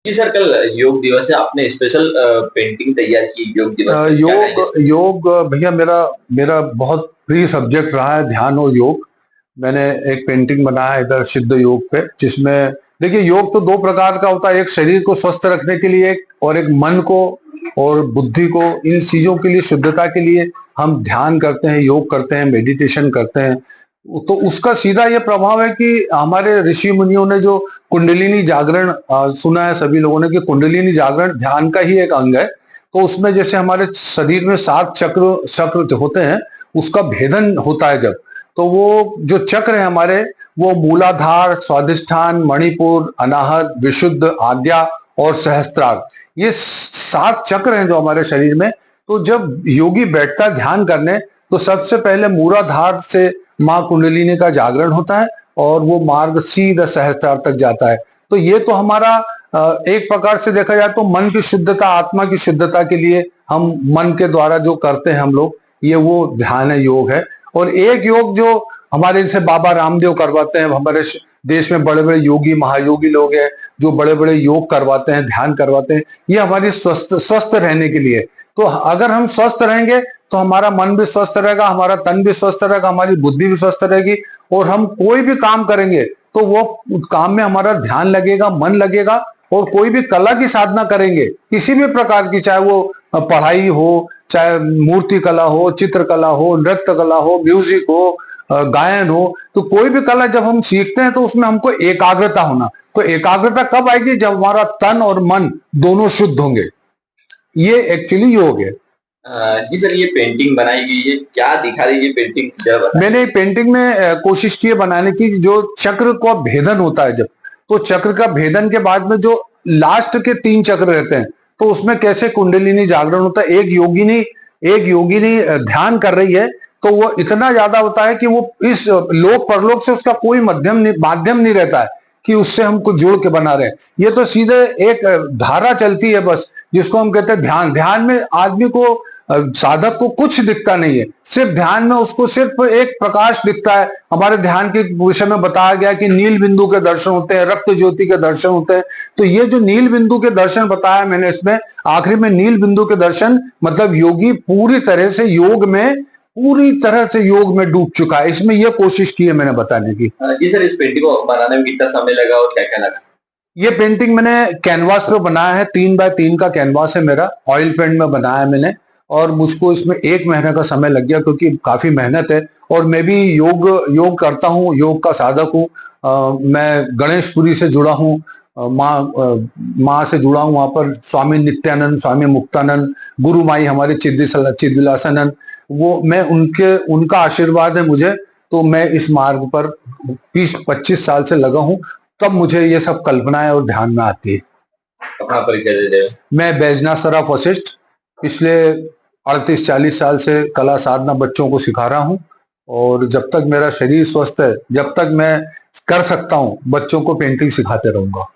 जी sir, कल योग दिवस है, आपने स्पेशल पेंटिंग तैयार की योग दिवस पे, क्या कहेंगे योग इसमें? योग भैया मेरा मेरा बहुत प्रिय सब्जेक्ट रहा है, ध्यान और योग। मैंने एक पेंटिंग बनाया है इधर सिद्ध योग पे, जिसमें देखिए योग तो दो प्रकार का होता है, एक शरीर को स्वस्थ रखने के लिए और एक मन को और बुद्धि को, इन चीजों के लिए, शुद्धता के लिए हम ध्यान करते हैं, योग करते हैं, मेडिटेशन करते हैं। तो उसका सीधा ये प्रभाव है कि हमारे ऋषि मुनियों ने जो कुंडलिनी जागरण सुना है सभी लोगों ने कि कुंडलिनी जागरण ध्यान का ही एक अंग है। तो उसमें जैसे हमारे शरीर में 7 चक्र चक्र जो होते हैं, उसका भेदन होता है जब, तो वो जो चक्र है हमारे, वो मूलाधार, स्वादिष्ठान, मणिपुर, अनाहत, विशुद्ध, आज्ञा और सहस्त्रार, ये 7 चक्र हैं जो हमारे शरीर में। तो जब योगी बैठता है ध्यान करने, तो सबसे पहले मूलाधार से माँ कुंडलिनी का जागरण होता है और वो मार्ग सीधा सहस्त्रार तक जाता है। तो ये तो हमारा एक प्रकार से देखा जाए तो मन की शुद्धता, आत्मा की शुद्धता के लिए हम मन के द्वारा जो करते हैं हम लोग, ये वो ध्यान है, योग है। और एक योग जो हमारे जैसे बाबा रामदेव करवाते हैं, हमारे देश में बड़े बड़े योगी महायोगी लोग हैं जो बड़े बड़े योग करवाते हैं, ध्यान करवाते हैं, ये हमारी स्वस्थ स्वस्थ रहने के लिए। तो अगर हम स्वस्थ रहेंगे तो हमारा मन भी स्वस्थ रहेगा, हमारा तन भी स्वस्थ रहेगा, हमारी बुद्धि भी स्वस्थ रहेगी, और हम कोई भी काम करेंगे तो वो काम में हमारा ध्यान लगेगा, मन लगेगा। और कोई भी कला की साधना करेंगे, किसी भी प्रकार की, चाहे वो पढ़ाई हो, चाहे मूर्ति कला हो, चित्रकला हो, नृत्य कला हो, म्यूजिक हो, गायन हो, तो कोई भी कला जब हम सीखते हैं तो उसमें हमको एकाग्रता होना। तो एकाग्रता कब आएगी? जब हमारा तन और मन दोनों शुद्ध होंगे। ये एक्चुअली योग है। जी सर, ये पेंटिंग बनाई गई है, क्या दिखा रही है ये पेंटिंग, जरा बताएं। मैंने पेंटिंग में कोशिश की है बनाने की, जो चक्र का भेदन होता है जब, तो चक्र का भेदन के बाद में जो लास्ट के 3 चक्र रहते हैं, तो उसमें कैसे कुंडलिनी जागरण होता है। एक योगिनी ध्यान कर रही है, तो वो इतना ज्यादा होता है कि वो इस लोक परलोक से उसका कोई माध्यम नहीं रहता है कि उससे हमको जोड़ के बना रहे हैं। ये तो सीधे एक धारा चलती है बस, जिसको हम कहते हैं ध्यान। ध्यान में आदमी को, साधक को कुछ दिखता नहीं है, सिर्फ ध्यान में उसको सिर्फ एक प्रकाश दिखता है। हमारे ध्यान के विषय में बताया गया कि नील बिंदु के दर्शन होते हैं, रक्त ज्योति के दर्शन होते हैं। तो ये जो नील बिंदु के दर्शन बताया मैंने इसमें, आखिरी में नील बिंदु के दर्शन, मतलब योगी पूरी तरह से योग में डूब चुका है। इसमें यह कोशिश की है मैंने बताने की। जी सर, इस पेंटिंग को बनाने में कितना समय लगा और क्या क्या लगा? ये पेंटिंग मैंने कैनवास पे बनाया है, 3x3 का कैनवास है मेरा, ऑयल पेंट में बनाया है मैंने। और मुझको इसमें 1 महीने का समय लग गया, क्योंकि काफी मेहनत है। और मैं भी योग करता हूँ, योग का साधक हूँ। मैं गणेशपुरी से जुड़ा हूँ, माँ से जुड़ा हूँ। वहां पर स्वामी नित्यानंद, स्वामी मुक्तानंद, गुरु माई हमारे चिद्विलासानंद, वो मैं उनका आशीर्वाद है मुझे। तो मैं इस मार्ग पर 20-25 साल से लगा हूँ, तब मुझे ये सब कल्पनाएं और ध्यान में आती है। अपना परिचय दे दे। मैं बैजनाथ सराफ वशिष्ठ पिछले 38-40 साल से कला साधना बच्चों को सिखा रहा हूँ। और जब तक मेरा शरीर स्वस्थ है, जब तक मैं कर सकता हूँ, बच्चों को पेंटिंग सिखाते रहूंगा।